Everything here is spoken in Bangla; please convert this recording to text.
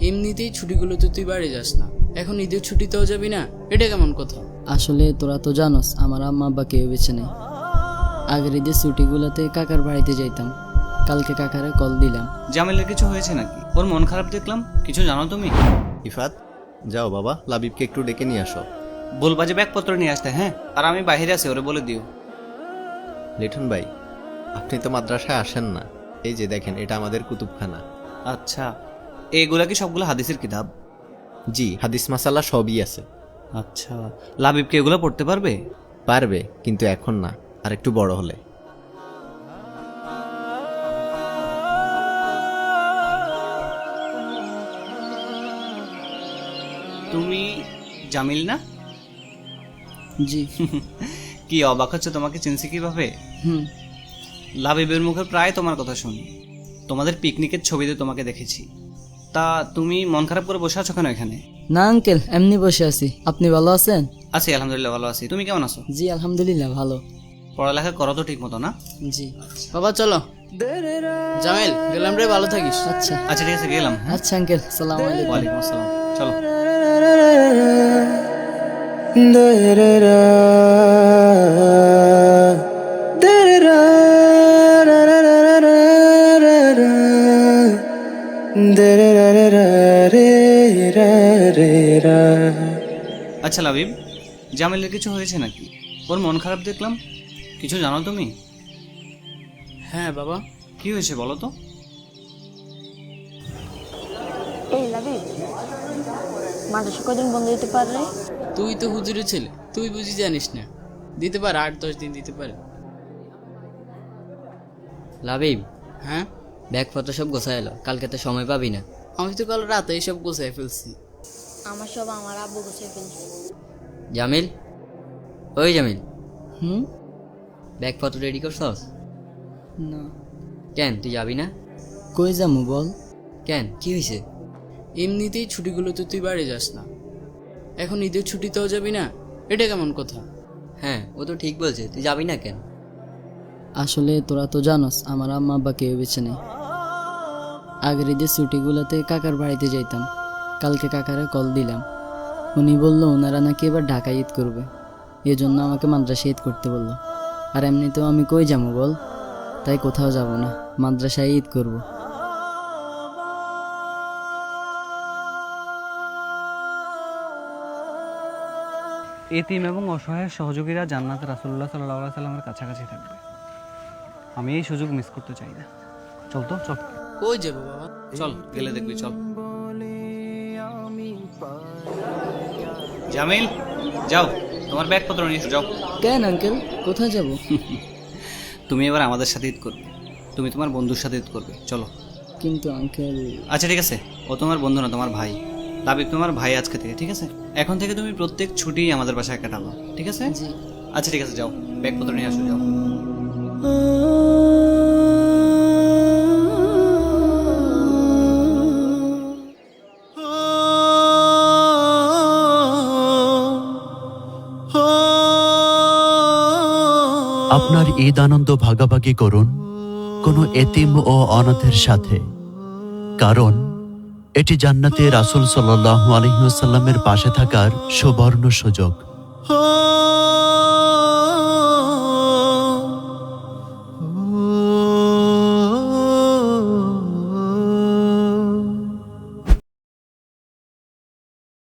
এমনিতেই ছুটিগুলোতে তুই বাড়ি যাস না, এখন ঈদের ছুটিতেও যাবি না? এটা কেমন কথা? আসলে তোরা তো জানোস আমার আম্মা আব্বা কেউ বেঁচে নেই। আগের ঈদের ছুটিগুলোতে কাকার বাড়িতে যাইতাম। কালকে কাকারে কল দিলাম। জামিলের কিছু হয়েছে নাকি? ওর মন খারাপ দেখলাম, কিছু জানো তুমি? ইফাত, যাও বাবা, লাবিবকে একটু ডেকে নিয়ে আসো। বলবা যে ব্যাগপত্র নিয়ে আসতে, হ্যাঁ? আর আমি বাইরে আছি, ওরে বলে দিও। লিটন ভাই, আপনি তো মাদ্রাসায় আসেন না। এই যে দেখেন, এটা আমাদের কুতুবখানা। আচ্ছা, এইগুলা কি সবগুলো হাদিসের কিতাব? জি, হাদিস মাসালা সবই আছে। আচ্ছা, লাবিব কি এগুলো পড়তে পারবে? পারবে, কিন্তু এখন না, আর একটু বড় হলে। তুমি জামিল না? জি। কি অবাক হচ্ছে, তোমাকে চিনছি কিভাবে? হুম। লাবিবের মুখে প্রায় তোমার কথা শুনি। তোমাদের পিকনিকের ছবিতে তোমাকে দেখেছি। তা তুমি মন খারাপ করে বসে আছো কেন এখানে? না আঙ্কেল, এমনি বসে আছি। আপনি ভালো আছেন? আছি, আলহামদুলিল্লাহ ভালো আছি। তুমি কেমন আছো? জি আলহামদুলিল্লাহ ভালো। পড়ালেখা করো তো ঠিক মতো না? জি। বাবা চলো। জামিল, গেলাম রে, ভালো থাকিস। আচ্ছা আচ্ছা ঠিক আছে, গেলাম। হ্যাঁ, আচ্ছা আঙ্কেল, সালাম আলাইকুম। ওয়ালাইকুম আসসালাম। চলো। আচ্ছা লাবিব, জামিলের কিছু হয়েছে নাকি? ওর মন খারাপ দেখলাম, কিছু জানো তুমি? হ্যাঁ বাবা। কি হয়েছে বলো তো? এই লাবিব, মাদ্রাসা কদিন বন্ধ দিতে পারে? তুই তো হুজুরের ছেলে, তুই বুঝি জানিস না? দিতে পারে, 8-10 দিন দিতে পারে। লাবিব, হ্যাঁ, ব্যাগপত্র সব গোছায় এলো, কালকে তো সময় পাবি না। আমি তো কাল রাতে এইসব গোছায় ফেলছি। আমার সব আমার আব্বু গুছিয়ে ফেলছে। জামিল, ওই জামিল, হুম। ব্যাগপত্র রেডি করছস? না। কেন তুই যাবি না? কই যাবো বল? কেন, কি হয়েছে? এমনিতেই ছুটিগুলোতে তুই বাড়ি যাস না, এখন ঈদের ছুটিতেও যাবি না? এটা কেমন কথা? হ্যাঁ, ও তো ঠিক বলছে, তুই যাবি না কেন? আসলে তোরা তো জানোস আমার আম্মা আব্বা কেউ বেঁচে নেই। আগের ঈদের ছুটিগুলোতে কাকার বাড়িতে যাইতাম। কালকে কাকারে কল দিলাম। উনি বললো ওনারা নাকি এবার ঢাকায় ঈদ করবে, এজন্য আমাকে মাদ্রাসায় ঈদ করতে বললো। আর এমনিতেও আমি কই যাবো বল? তাই কোথাও যাব না, মাদ্রাসায় ঈদ করব। এতিম এবং অসহায় সহযোগীরা জান্নাতে রাসূলুল্লাহ সাল্লাল্লাহু আলাইহি সাল্লামের কাছাকাছি থাকবে। আমি এই সুযোগ মিস করতে চাই না। চল তো, চল। কই যাবো বাবা? চল, গেলে দেখবি, চল। জামিল, যাও, তোমার ব্যাগপত্র নিয়ে এসো, যাও। কেন আঙ্কেল, কোথায় যাব? তুমি এবার আমাদের সাথে ঈদ করবে, তুমি তোমার বন্ধুর সাথে ঈদ করবে, চলো। কিন্তু আঙ্কেল। আচ্ছা ঠিক আছে, ও তোমার বন্ধু না, তোমার ভাই। লাবিব তোমার ভাই আজকে থেকে, ঠিক আছে? এখন থেকে তুমি প্রত্যেক ছুটি আমাদের বাসায় কাটাবো, ঠিক আছে? জি। আচ্ছা ঠিক আছে, যাও, ব্যাগপত্র নিয়ে আসো, যাও। আপনার ঈদ আনন্দ ভাগাভাগি করুন কোনো এতিম ও অনাথের সাথে, কারণ এটি জান্নাতে রাসূল সাল্লাল্লাহু আলাইহি ওয়াসাল্লামের পাশে থাকার সুবর্ণ সুযোগ।